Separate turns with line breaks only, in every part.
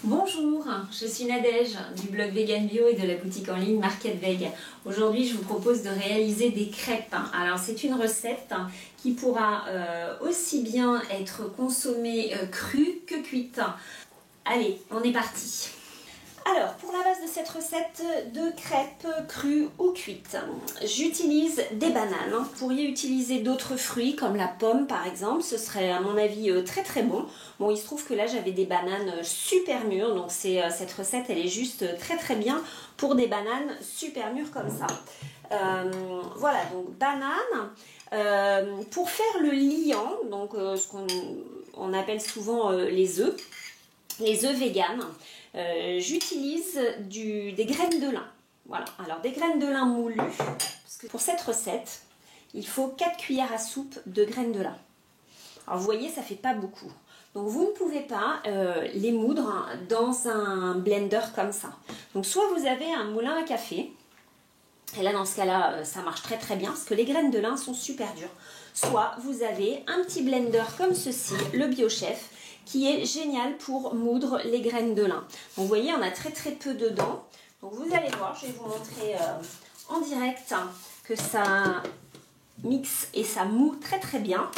Bonjour, je suis Nadège du blog Vegan Bio et de la boutique en ligne Market Veg. Aujourd'hui, je vous propose de réaliser des crêpes. Alors, c'est une recette qui pourra aussi bien être consommée crue que cuite. Allez, on est parti. Alors, pour la base de cette recette de crêpes crues ou cuites, j'utilise des bananes. Vous pourriez utiliser d'autres fruits comme la pomme par exemple, ce serait à mon avis très très bon. Bon, il se trouve que là j'avais des bananes super mûres, donc cette recette elle est juste très très bien pour des bananes super mûres comme ça. Voilà, donc bananes. Pour faire le liant, donc ce qu'on appelle souvent les œufs véganes, j'utilise des graines de lin. Voilà, alors des graines de lin moulues, parce que pour cette recette, il faut 4 cuillères à soupe de graines de lin. Alors vous voyez, ça fait pas beaucoup. Donc vous ne pouvez pas les moudre dans un blender comme ça. Donc soit vous avez un moulin à café, et là dans ce cas-là, ça marche très très bien, parce que les graines de lin sont super dures. Soit vous avez un petit blender comme ceci, le BioChef, qui est génial pour moudre les graines de lin. Donc vous voyez, on a très très peu dedans. Donc vous allez voir, je vais vous montrer en direct que ça mixe et ça moud très très bien.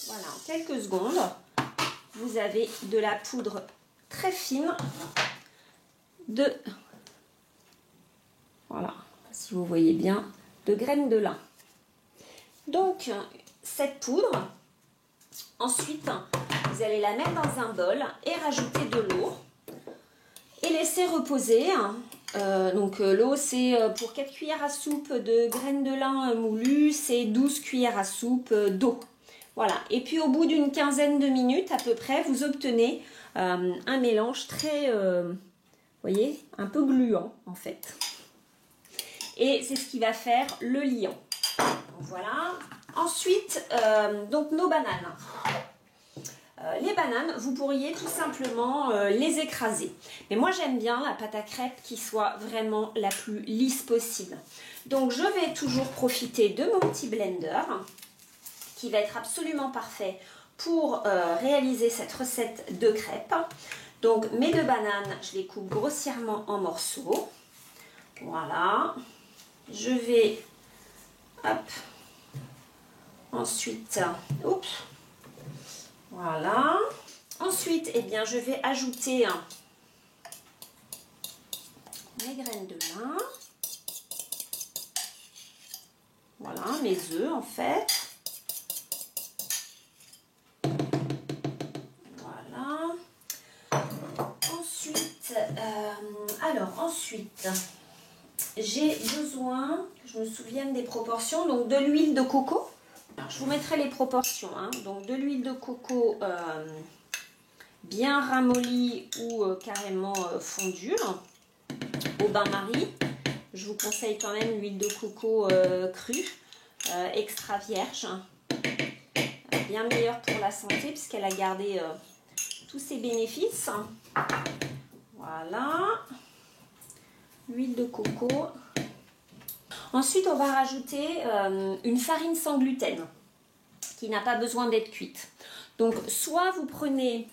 Voilà, en quelques secondes, vous avez de la poudre très fine voilà, si vous voyez bien, de graines de lin. Donc, cette poudre, ensuite, vous allez la mettre dans un bol et rajouter de l'eau et laisser reposer. Donc, l'eau, c'est pour 4 cuillères à soupe de graines de lin moulues, c'est 12 cuillères à soupe d'eau. Voilà, et puis au bout d'une quinzaine de minutes à peu près, vous obtenez un mélange très, vous voyez, un peu gluant en fait. Et c'est ce qui va faire le liant. Donc, voilà. Ensuite, donc nos bananes. Les bananes, vous pourriez tout simplement les écraser. Mais moi, j'aime bien la pâte à crêpes qui soit vraiment la plus lisse possible. Donc, je vais toujours profiter de mon petit blender qui va être absolument parfait pour réaliser cette recette de crêpes. Donc, mes deux bananes, je les coupe grossièrement en morceaux. Voilà. Je vais, hop, ensuite, oups, voilà. Ensuite, eh bien, je vais ajouter mes graines de lin. Voilà, mes œufs en fait. Voilà. Ensuite, ensuite, j'ai besoin, que je me souvienne des proportions, donc de l'huile de coco. Alors, je vous mettrai les proportions, hein. Donc de l'huile de coco bien ramollie ou carrément fondue au bain-marie. Je vous conseille quand même l'huile de coco crue, extra vierge, bien meilleure pour la santé puisqu'elle a gardé tous ses bénéfices. Voilà. L'huile de coco. Ensuite, on va rajouter une farine sans gluten qui n'a pas besoin d'être cuite. Donc, soit vous prenez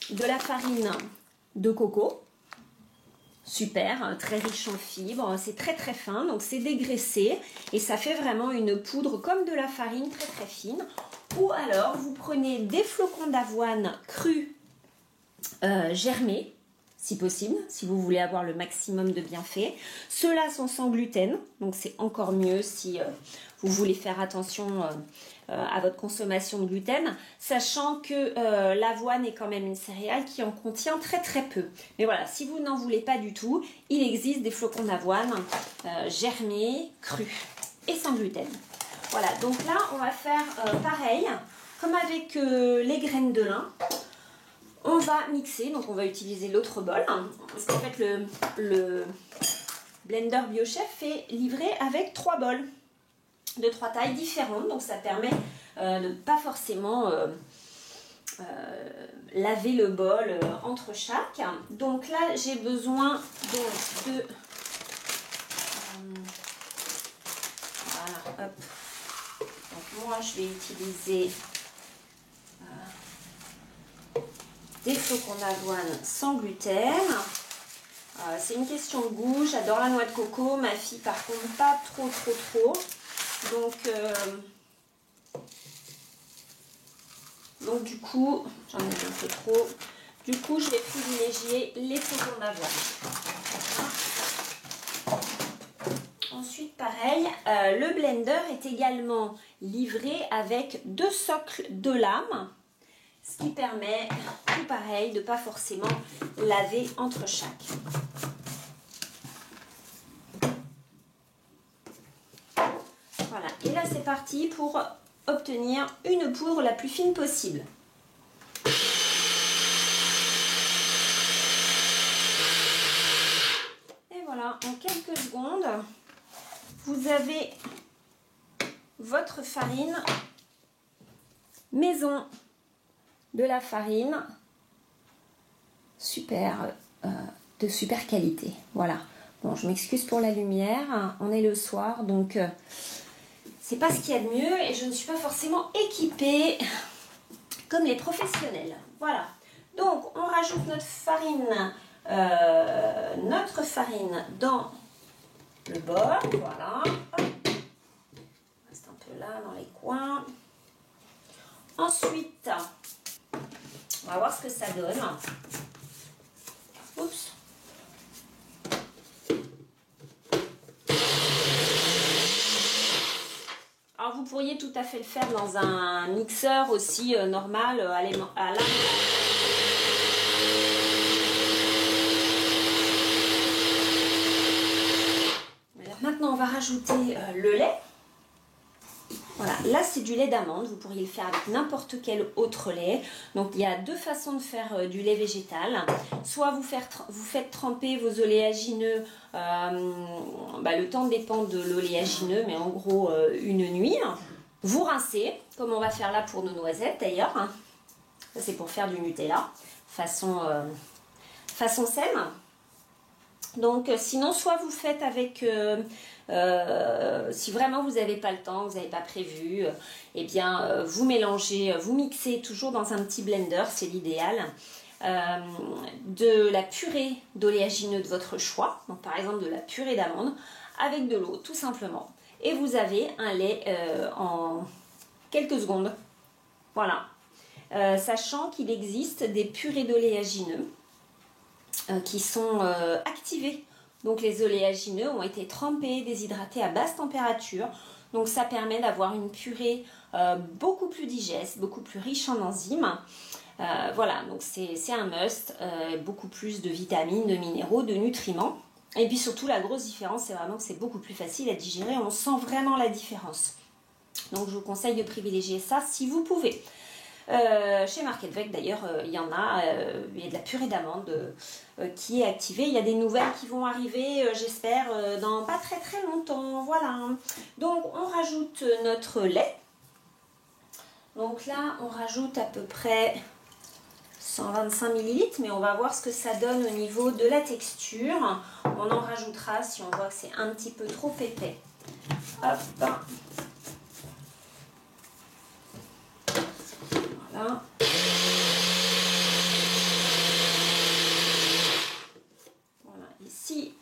de la farine de coco, super, très riche en fibres, c'est très très fin, donc c'est dégraissé et ça fait vraiment une poudre comme de la farine très très fine. Ou alors, vous prenez des flocons d'avoine crus germés, si possible, si vous voulez avoir le maximum de bienfaits. Ceux-là sont sans gluten, donc c'est encore mieux si vous voulez faire attention à votre consommation de gluten, sachant que l'avoine est quand même une céréale qui en contient très très peu. Mais voilà, si vous n'en voulez pas du tout, il existe des flocons d'avoine germés, crus et sans gluten. Voilà, donc là on va faire pareil, comme avec les graines de lin. On va mixer, donc on va utiliser l'autre bol, parce qu'en fait le blender BioChef est livré avec 3 bols de 3 tailles différentes, donc ça permet de ne pas forcément laver le bol entre chaque. Donc là j'ai besoin donc de voilà, hop, moi, je vais utiliser des flocons d'avoine sans gluten. C'est une question de goût. J'adore la noix de coco. Ma fille, par contre, pas trop. Donc du coup, j'en ai un peu trop. Du coup, je vais privilégier les flocons d'avoine. Ensuite, pareil, le blender est également livré avec 2 socles de lame, ce qui permet, tout pareil, de ne pas forcément laver entre chaque. Voilà, et là c'est parti pour obtenir une poudre la plus fine possible. Et voilà, en quelques secondes, vous avez votre farine maison, de la farine de super qualité. Voilà. Bon, je m'excuse pour la lumière, on est le soir, donc c'est pas ce qu'il y a de mieux et je ne suis pas forcément équipée comme les professionnels. Voilà. Donc, on rajoute notre farine dans le bol. Voilà. Hop. On reste un peu là dans les coins. Ensuite, on va voir ce que ça donne. Oups. Alors vous pourriez tout à fait le faire dans un mixeur aussi normal à la. Maintenant on va rajouter le lait. Voilà, là c'est du lait d'amande, vous pourriez le faire avec n'importe quel autre lait. Donc il y a 2 façons de faire du lait végétal. Soit vous faites tremper vos oléagineux, le temps dépend de l'oléagineux, mais en gros une nuit. Vous rincez, comme on va faire là pour nos noisettes d'ailleurs. Ça c'est pour faire du Nutella, façon saine. Donc sinon soit vous faites avec, si vraiment vous n'avez pas le temps, vous n'avez pas prévu, eh bien vous mélangez, vous mixez toujours dans un petit blender, c'est l'idéal, de la purée d'oléagineux de votre choix, donc par exemple de la purée d'amande, avec de l'eau tout simplement. Et vous avez un lait en quelques secondes. Voilà. Sachant qu'il existe des purées d'oléagineux qui sont activés. Donc les oléagineux ont été trempés, déshydratés à basse température. Donc ça permet d'avoir une purée beaucoup plus digeste, beaucoup plus riche en enzymes. Voilà, donc c'est un must. Beaucoup plus de vitamines, de minéraux, de nutriments. Et puis surtout la grosse différence, c'est vraiment que c'est beaucoup plus facile à digérer. On sent vraiment la différence. Donc je vous conseille de privilégier ça si vous pouvez. Chez Market Veg d'ailleurs il y en a, il y a de la purée d'amande qui est activée, il y a des nouvelles qui vont arriver j'espère dans pas très longtemps, voilà. Donc on rajoute notre lait, donc là on rajoute à peu près 125 ml, mais on va voir ce que ça donne au niveau de la texture. On en rajoutera si on voit que c'est un petit peu trop épais. Hop. Voilà. Voilà, ici,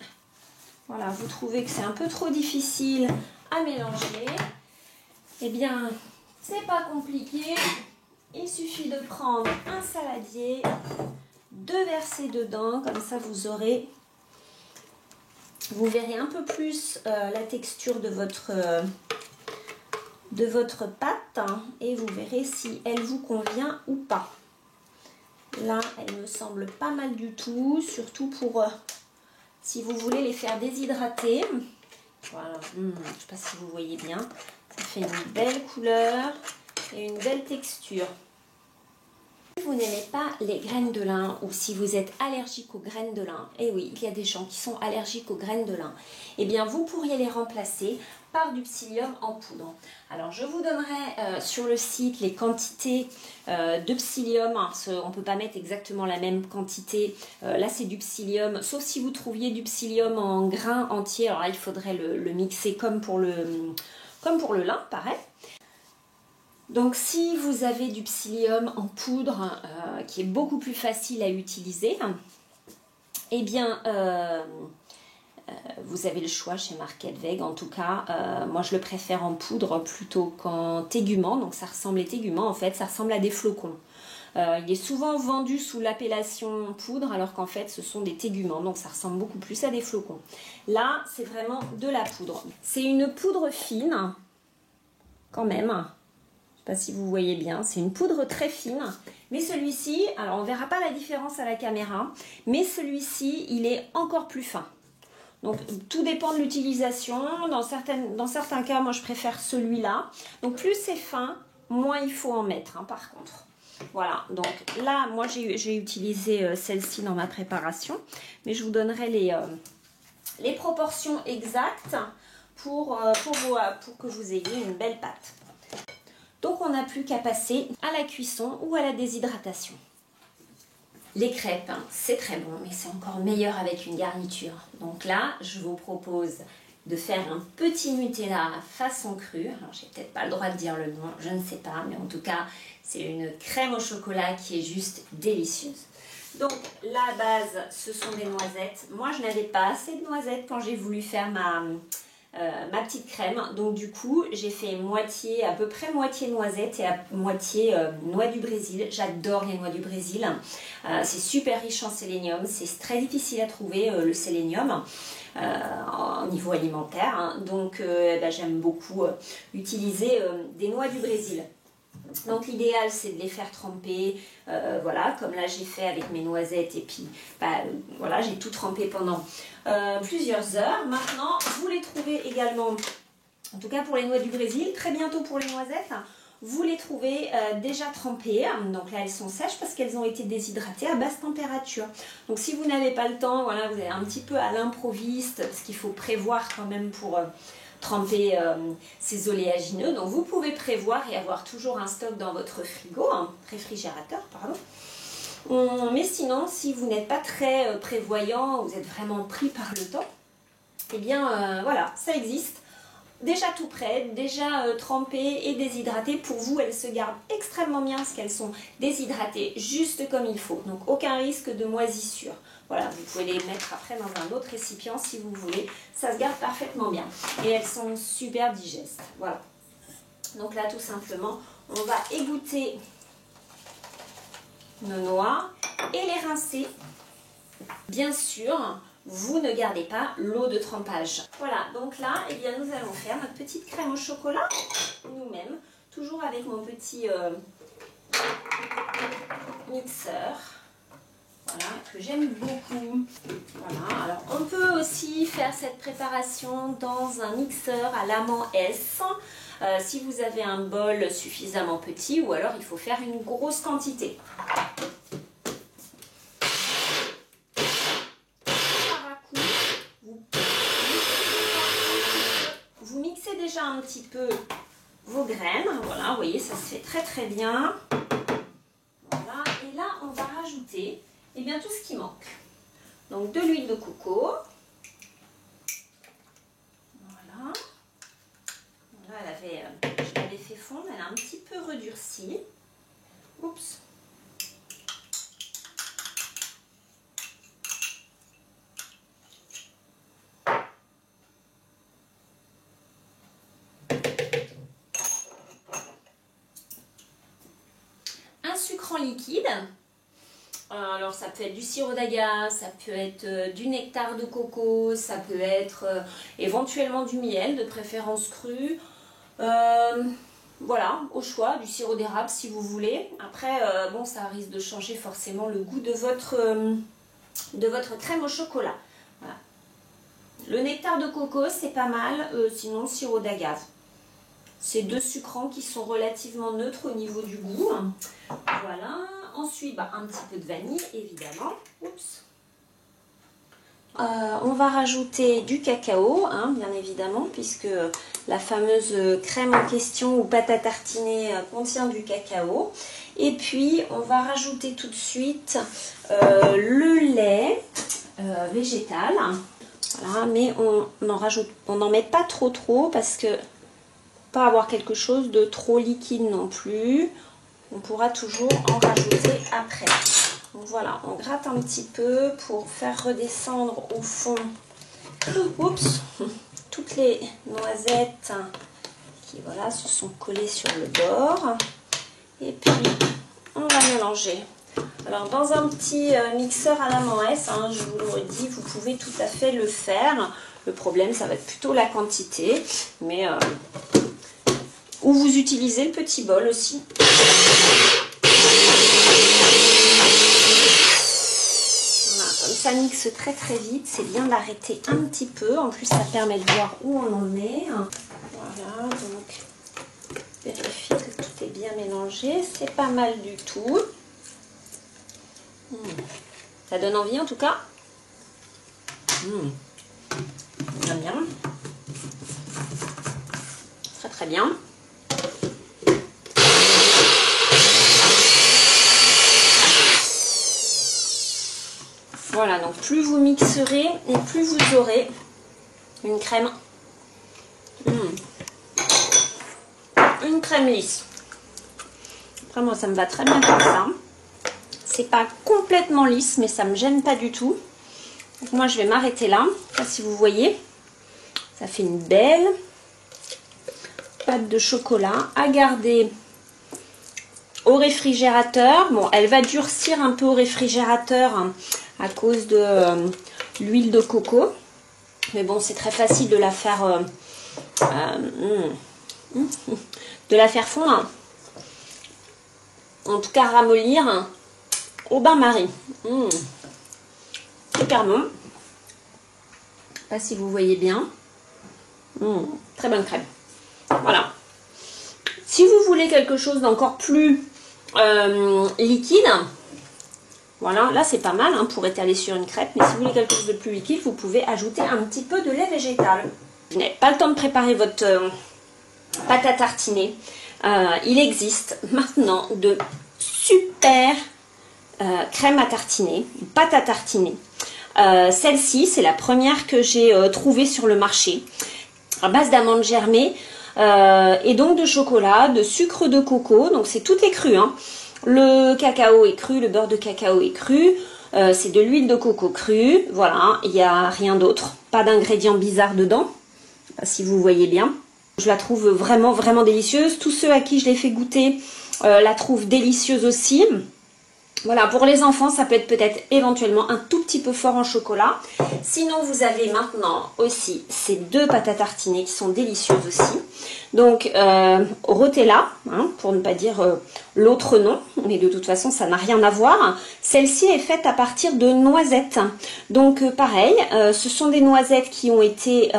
voilà, vous trouvez que c'est un peu trop difficile à mélanger, eh bien, c'est pas compliqué. Il suffit de prendre un saladier, de verser dedans, comme ça vous verrez un peu plus la texture de votre pâte et vous verrez si elle vous convient ou pas. Là, elle me semble pas mal du tout, surtout pour si vous voulez les faire déshydrater. Voilà, je ne sais pas si vous voyez bien, ça fait une belle couleur et une belle texture. Si vous n'aimez pas les graines de lin ou si vous êtes allergique aux graines de lin, et oui, il y a des gens qui sont allergiques aux graines de lin, eh bien vous pourriez les remplacer par du psyllium en poudre. Alors je vous donnerai sur le site les quantités de psyllium, on ne peut pas mettre exactement la même quantité, là c'est du psyllium, sauf si vous trouviez du psyllium en grains entiers, alors là il faudrait le mixer comme pour le lin, pareil. Donc si vous avez du psyllium en poudre qui est beaucoup plus facile à utiliser, eh bien vous avez le choix chez Market Veg. En tout cas, moi je le préfère en poudre plutôt qu'en tégument. Donc ça ressemble, les téguments en fait, ça ressemble à des flocons. Il est souvent vendu sous l'appellation poudre alors qu'en fait ce sont des téguments, donc ça ressemble beaucoup plus à des flocons. Là c'est vraiment de la poudre. C'est une poudre fine quand même. Je ne sais pas si vous voyez bien, c'est une poudre très fine, mais celui-ci, alors on ne verra pas la différence à la caméra, mais celui-ci il est encore plus fin. Donc tout dépend de l'utilisation. Dans certains cas, moi je préfère celui-là. Donc plus c'est fin, moins il faut en mettre par contre. Voilà, donc là moi j'ai utilisé celle-ci dans ma préparation, mais je vous donnerai les proportions exactes pour que vous ayez une belle pâte. Donc on n'a plus qu'à passer à la cuisson ou à la déshydratation. Les crêpes, c'est très bon, mais c'est encore meilleur avec une garniture. Donc là, je vous propose de faire un petit Nutella façon crue. Alors, j'ai peut-être pas le droit de dire le nom, je ne sais pas, mais en tout cas, c'est une crème au chocolat qui est juste délicieuse. Donc, la base, ce sont des noisettes. Moi, je n'avais pas assez de noisettes quand j'ai voulu faire ma petite crème. Donc, du coup, j'ai fait à peu près moitié noisette et à moitié noix du Brésil. J'adore les noix du Brésil. C'est super riche en sélénium. C'est très difficile à trouver, le sélénium. Au niveau alimentaire, donc j'aime beaucoup utiliser des noix du Brésil. Donc l'idéal c'est de les faire tremper, voilà, comme là j'ai fait avec mes noisettes et puis voilà, j'ai tout trempé pendant plusieurs heures. Maintenant vous les trouvez également, en tout cas pour les noix du Brésil, très bientôt pour les noisettes, vous les trouvez déjà trempées. Donc là elles sont sèches parce qu'elles ont été déshydratées à basse température. Donc si vous n'avez pas le temps, voilà, vous êtes un petit peu à l'improviste parce qu'il faut prévoir quand même pour tremper ces oléagineux. Donc vous pouvez prévoir et avoir toujours un stock dans votre réfrigérateur, pardon. Mais sinon, si vous n'êtes pas très prévoyant, vous êtes vraiment pris par le temps, eh bien voilà, ça existe. Déjà tout prêt, déjà trempées et déshydratées. Pour vous, elles se gardent extrêmement bien parce qu'elles sont déshydratées juste comme il faut. Donc aucun risque de moisissure. Voilà, vous pouvez les mettre après dans un autre récipient si vous voulez. Ça se garde parfaitement bien. Et elles sont super digestes. Voilà. Donc là, tout simplement, on va égoutter nos noix et les rincer. Bien sûr, vous ne gardez pas l'eau de trempage. Voilà, donc là, eh bien, nous allons faire notre petite crème au chocolat nous-mêmes, toujours avec mon petit mixeur, voilà, que j'aime beaucoup. Voilà, alors on peut aussi faire cette préparation dans un mixeur à l'amande S, si vous avez un bol suffisamment petit, ou alors il faut faire une grosse quantité. Déjà un petit peu vos graines, voilà, vous voyez, ça se fait très très bien. Voilà, et là on va rajouter bien tout ce qui manque. Donc de l'huile de coco, voilà, là je l'avais fait fondre, elle a un petit peu redurci. Oups. Sucre en liquide, alors ça peut être du sirop d'agave, ça peut être du nectar de coco, ça peut être éventuellement du miel, de préférence cru, voilà, au choix, du sirop d'érable si vous voulez. Après, bon, ça risque de changer forcément le goût de votre crème au chocolat. Voilà. Le nectar de coco, c'est pas mal, sinon le sirop d'agave. C'est deux sucrants qui sont relativement neutres au niveau du goût. Voilà. Ensuite, un petit peu de vanille, évidemment. Oups. On va rajouter du cacao, bien évidemment, puisque la fameuse crème en question ou pâte à tartiner contient du cacao. Et puis, on va rajouter tout de suite le lait végétal. Voilà, mais on n'en met pas trop parce que pas avoir quelque chose de trop liquide non plus. On pourra toujours en rajouter après. Donc voilà, on gratte un petit peu pour faire redescendre au fond, oups, toutes les noisettes qui voilà, se sont collées sur le bord. Et puis, on va mélanger. Alors, dans un petit mixeur à la Morès, hein, je vous le redis, vous pouvez tout à fait le faire. Le problème, ça va être plutôt la quantité. Mais, ou vous utilisez le petit bol aussi. Voilà, comme ça mixe très très vite. C'est bien d'arrêter un petit peu. En plus, ça permet de voir où on en est. Voilà, donc vérifiez que tout est bien mélangé. C'est pas mal du tout. Ça donne envie en tout cas. Bien, bien. Très très bien. Voilà, donc plus vous mixerez et plus vous aurez une crème. Une crème lisse. Après moi ça me va très bien comme ça. C'est pas complètement lisse mais ça me gêne pas du tout. Donc moi je vais m'arrêter là. Je sais pas si vous voyez. Ça fait une belle pâte de chocolat à garder au réfrigérateur. Bon, elle va durcir un peu au réfrigérateur hein, à cause de l'huile de coco. Mais bon, c'est très facile de la faire fondre. En tout cas, ramollir au bain-marie. Super bon. Je ne sais pas si vous voyez bien. Très bonne crème. Voilà. Si vous voulez quelque chose d'encore plus liquide, voilà, là c'est pas mal hein, pour étaler sur une crêpe. Mais si vous voulez quelque chose de plus liquide, vous pouvez ajouter un petit peu de lait végétal. Vous n'avez pas le temps de préparer votre pâte à tartiner. Il existe maintenant de super crème à tartiner, pâte à tartiner. Celle-ci, c'est la première que j'ai trouvée sur le marché, à base d'amandes germées et donc de chocolat, de sucre de coco. Donc c'est tout est cru, hein. Le cacao est cru, le beurre de cacao est cru, c'est de l'huile de coco crue. Voilà, il n'y a rien d'autre, pas d'ingrédients bizarres dedans, si vous voyez bien. Je la trouve vraiment vraiment délicieuse. Tous ceux à qui je l'ai fait goûter la trouvent délicieuse aussi. Voilà, pour les enfants, ça peut être peut-être éventuellement un tout petit peu fort en chocolat. Sinon, vous avez maintenant aussi ces deux pâtes à tartiner qui sont délicieuses aussi. Donc, Rotella, hein, pour ne pas dire l'autre nom, mais de toute façon, ça n'a rien à voir. Celle-ci est faite à partir de noisettes. Donc, pareil, ce sont des noisettes qui ont été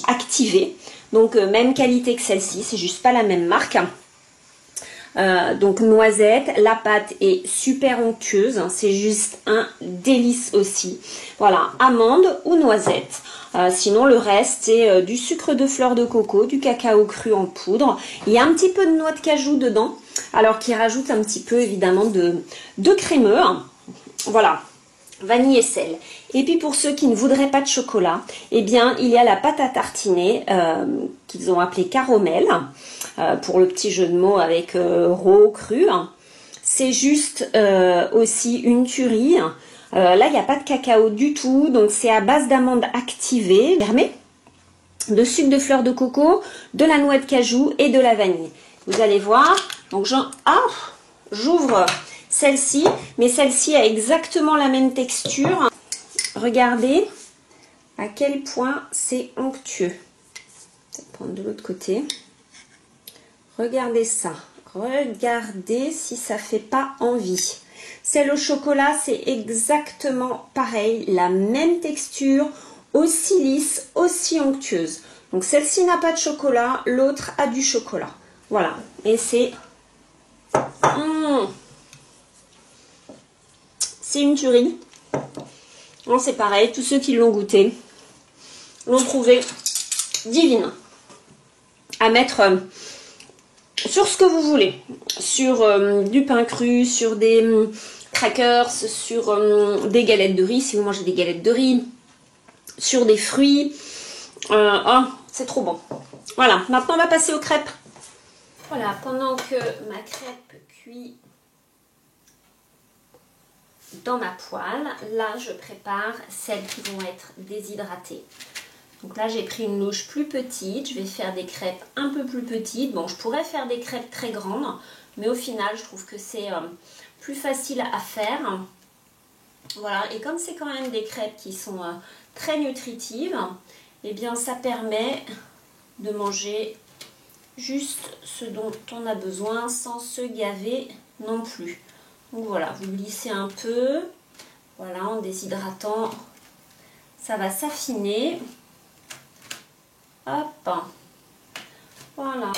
activées. Donc, même qualité que celle-ci, c'est juste pas la même marque. Donc noisette, la pâte est super onctueuse, c'est juste un délice aussi. Voilà, amande ou noisette. Sinon le reste c'est du sucre de fleur de coco, du cacao cru en poudre. Il y a un petit peu de noix de cajou dedans, alors qui rajoute un petit peu évidemment de crémeux. Voilà, vanille et sel. Et puis pour ceux qui ne voudraient pas de chocolat, eh bien il y a la pâte à tartiner qu'ils ont appelée caramel. Pour le petit jeu de mots avec raw, cru. C'est juste aussi une tuerie. Là, il n'y a pas de cacao du tout. Donc, c'est à base d'amandes activées, fermées, de sucre de fleur de coco, de la noix de cajou et de la vanille. Vous allez voir. Donc, j'ouvre celle-ci. Mais celle-ci a exactement la même texture. Regardez à quel point c'est onctueux. Je vais prendre de l'autre côté. Regardez ça, regardez si ça fait pas envie. Celle au chocolat, c'est exactement pareil, la même texture, aussi lisse, aussi onctueuse. Donc celle-ci n'a pas de chocolat, l'autre a du chocolat. Voilà, et c'est c'est une tuerie. Bon, c'est pareil, tous ceux qui l'ont goûté l'ont trouvé divine. À mettre sur ce que vous voulez, sur du pain cru, sur des crackers, sur des galettes de riz, si vous mangez des galettes de riz, sur des fruits. Oh, c'est trop bon. Voilà, maintenant on va passer aux crêpes. Voilà, pendant que ma crêpe cuit dans ma poêle, là je prépare celles qui vont être déshydratées. Donc là j'ai pris une louche plus petite, je vais faire des crêpes un peu plus petites. Bon, je pourrais faire des crêpes très grandes, mais au final je trouve que c'est plus facile à faire. Voilà, et comme c'est quand même des crêpes qui sont très nutritives, eh bien ça permet de manger juste ce dont on a besoin sans se gaver non plus. Donc voilà, vous glissez un peu, voilà, en déshydratant, ça va s'affiner. Hop, voilà.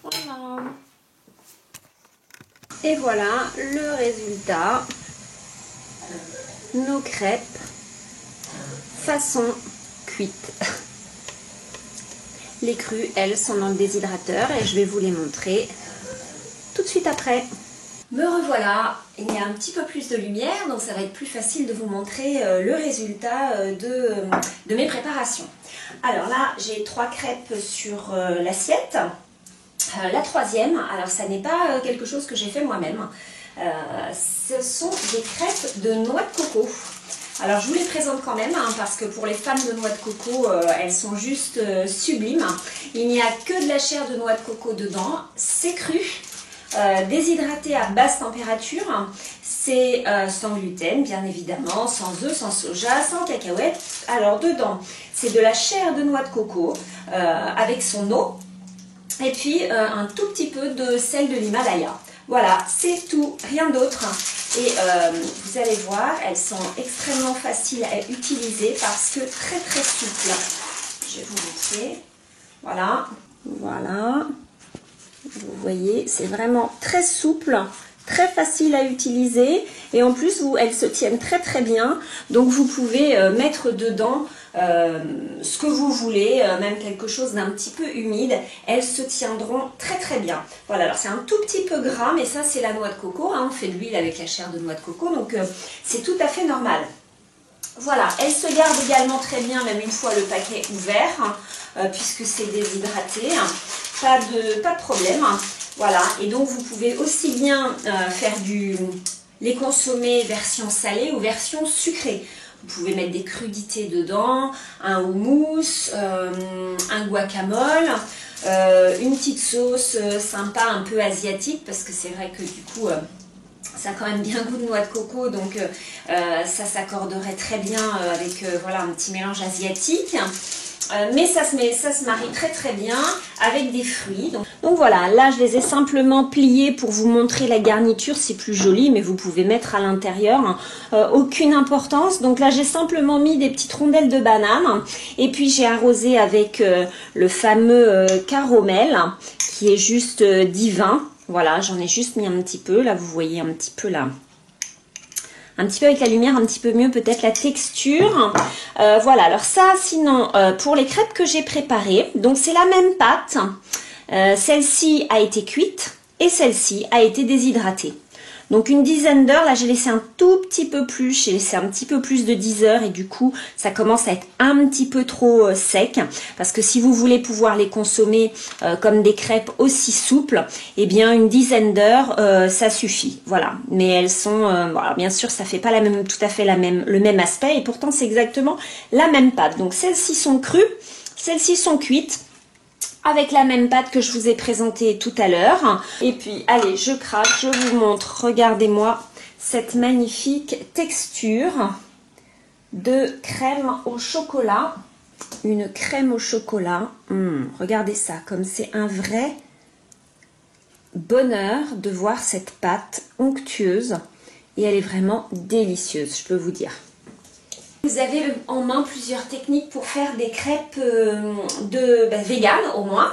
Voilà. Et voilà le résultat. Nos crêpes façon cuite. Les crues, elles, sont dans le déshydrateur et je vais vous les montrer tout de suite après. Me revoilà, il y a un petit peu plus de lumière, donc ça va être plus facile de vous montrer le résultat de mes préparations. Alors là, j'ai 3 crêpes sur l'assiette. La troisième, alors ça n'est pas quelque chose que j'ai fait moi-même, ce sont des crêpes de noix de coco. Alors je vous les présente quand même, parce que pour les fans de noix de coco, elles sont juste sublimes. Il n'y a que de la chair de noix de coco dedans, c'est cru, déshydraté à basse température, c'est sans gluten bien évidemment, sans œufs, sans soja, sans cacahuètes. Alors dedans, c'est de la chair de noix de coco avec son eau, et puis un tout petit peu de sel de l'Himalaya. Voilà, c'est tout, rien d'autre. Et vous allez voir, elles sont extrêmement faciles à utiliser parce que très très souples. Je vais vous montrer. Voilà, voilà. Vous voyez, c'est vraiment très souple, très facile à utiliser. Et en plus, elles se tiennent très très bien. Donc vous pouvez mettre dedans ce que vous voulez, même quelque chose d'un petit peu humide, elles se tiendront très très bien. Voilà, alors c'est un tout petit peu gras, mais ça c'est la noix de coco, hein, on fait de l'huile avec la chair de noix de coco, donc c'est tout à fait normal. Voilà, elles se gardent également très bien, même une fois le paquet ouvert, puisque c'est déshydraté, pas de problème. Voilà, et donc vous pouvez aussi bien faire les consommer version salée ou version sucrée. Vous pouvez mettre des crudités dedans, un houmous, un guacamole, une petite sauce sympa, un peu asiatique, parce que c'est vrai que du coup, ça a quand même bien goût de noix de coco, donc ça s'accorderait très bien avec voilà, un petit mélange asiatique. Mais ça se marie très très bien avec des fruits. Donc voilà, là je les ai simplement pliés pour vous montrer la garniture, c'est plus joli, mais vous pouvez mettre à l'intérieur, aucune importance. Donc là j'ai simplement mis des petites rondelles de banane et puis j'ai arrosé avec le fameux caramel qui est juste divin. Voilà, j'en ai juste mis un petit peu, là vous voyez un petit peu là. Un petit peu avec la lumière, un petit peu mieux peut-être la texture. Voilà, alors ça, sinon, pour les crêpes que j'ai préparées, donc c'est la même pâte. Celle-ci a été cuite et celle-ci a été déshydratée. Donc une dizaine d'heures, là j'ai laissé un tout petit peu plus, j'ai laissé un petit peu plus de 10 heures et du coup ça commence à être un petit peu trop sec, parce que si vous voulez pouvoir les consommer comme des crêpes aussi souples, eh bien une dizaine d'heures ça suffit, voilà. Mais elles sont, voilà, bien sûr ça fait pas tout à fait le même aspect et pourtant c'est exactement la même pâte. Donc celles-ci sont crues, celles-ci sont cuites, avec la même pâte que je vous ai présentée tout à l'heure. Et puis, allez, je craque, je vous montre, regardez-moi cette magnifique texture de crème au chocolat. Une crème au chocolat. Regardez ça, comme c'est un vrai bonheur de voir cette pâte onctueuse. Et elle est vraiment délicieuse, je peux vous dire. Vous avez en main plusieurs techniques pour faire des crêpes vegan au moins.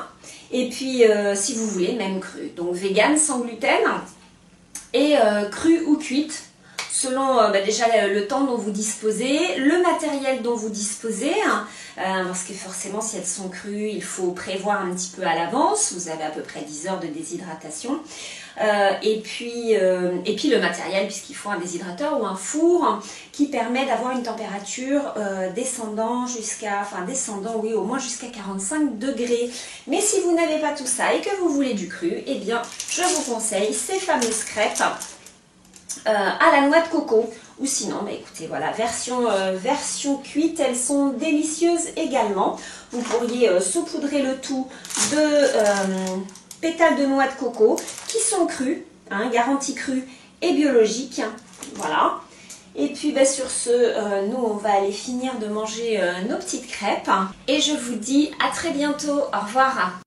Et puis si vous voulez, même crues. Donc vegan sans gluten et crues ou cuites selon déjà le temps dont vous disposez, le matériel dont vous disposez, parce que forcément si elles sont crues, il faut prévoir un petit peu à l'avance, vous avez à peu près 10 heures de déshydratation. Et puis le matériel, puisqu'il faut un déshydrateur ou un four qui permet d'avoir une température descendant oui, au moins jusqu'à 45 degrés. Mais si vous n'avez pas tout ça et que vous voulez du cru, eh bien je vous conseille ces fameuses crêpes à la noix de coco. Ou sinon, bah écoutez, voilà, version cuite, elles sont délicieuses également. Vous pourriez saupoudrer le tout de pétales de noix de coco qui sont crus, hein, garantie crue et biologique. Voilà. Et puis bah, sur ce, nous on va aller finir de manger nos petites crêpes. Et je vous dis à très bientôt. Au revoir.